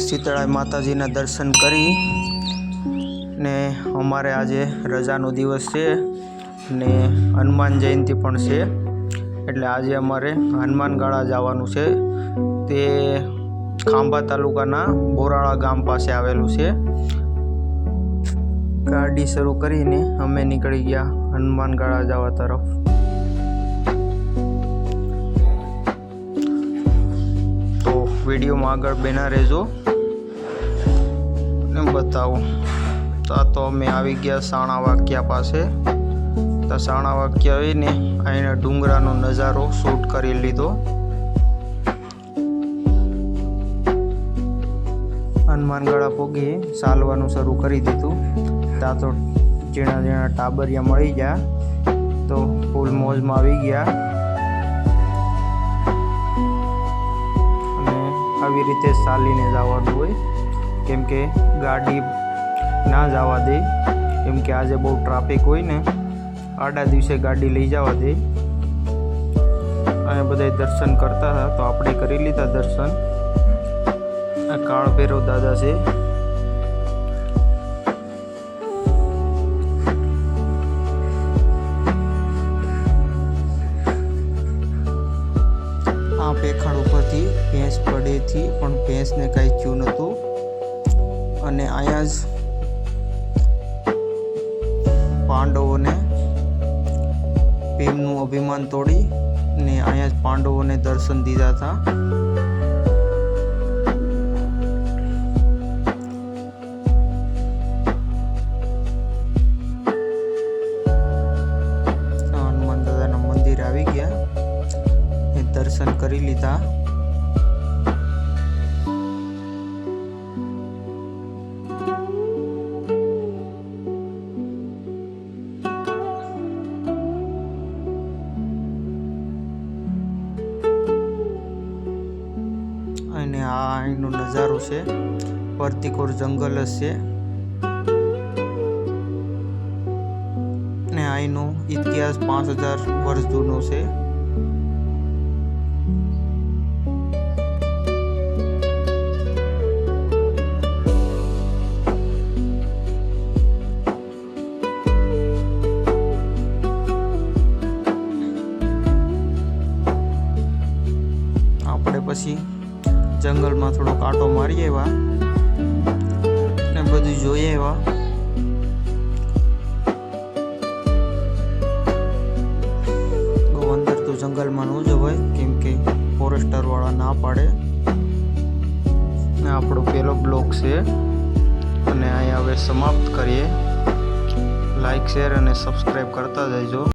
शीतळा माताजीना दर्शन करी ने अमारे आज रजानो दिवस है ने हनुमान जयंती पण छे एटले आज अमारे हनुमानगाळा जवानुं छे। ते खांभा तालुकाना बोराळा गाम पासे आवेलुं छे। गाड़ी शरू करीने अमे निकળી गया हनुमानगाळा जवा तरफ। तो वीडियो में आगळ बना रहेजो ने बताओ। तो अमे आवी गया साणा वाक्या पासे। तो साणा वाक्या आवीने अहींना डूंगरानो नजारो शूट करी लीधो। हनुमानगाळा पोगी चालवानुं शरू करी दीधुं। त्या तो झीणा झीणा टाबरिया मळी गया तो फूल मौज में आवी गया। આવી રીતે ચાલીને જવાનું હોય કેમ કે ગાડી ના જવા દે, કેમ કે આજે બહુ ટ્રાફિક હોય ને, આડા દિવસે ગાડી લઈ જવા દે। અને બધા દર્શન કરતા હતા તો આપણે કરી લીધા દર્શન। આ કાળ ભૈરવ દાદા છે। आ पेखाड़ उपरथी भैंस पड़े थी पण भैंस ने कई थयुं नतुं अने आया ज पांडवों ने भीमनुं अभिमान तोड़ी ने आया ज पांडवों ने दर्शन दीधा था। हनुमान दादा मंदिर आवी गया, दर्शन करी लीधा। अने आ अहींनो नजारो छे, परतीकोर जंगल छे ने अहींनो इतिहास 5000 वर्ष जूनो छे। આપણે પછી જંગલમાં થોડો કાંટો મારી આવ્યા ને બધું જોઈ આવ્યા। બહુ અંદર તો જંગલમાં ન જવાય કેમ કે ફોરેસ્ટર વાળા ના પાડે ને આપણો પહેલો બ્લોગ છે અને અહીંયા હવે સમાપ્ત કરીએ। લાઈક શેર અને સબસ્ક્રાઈબ કરતા જજો।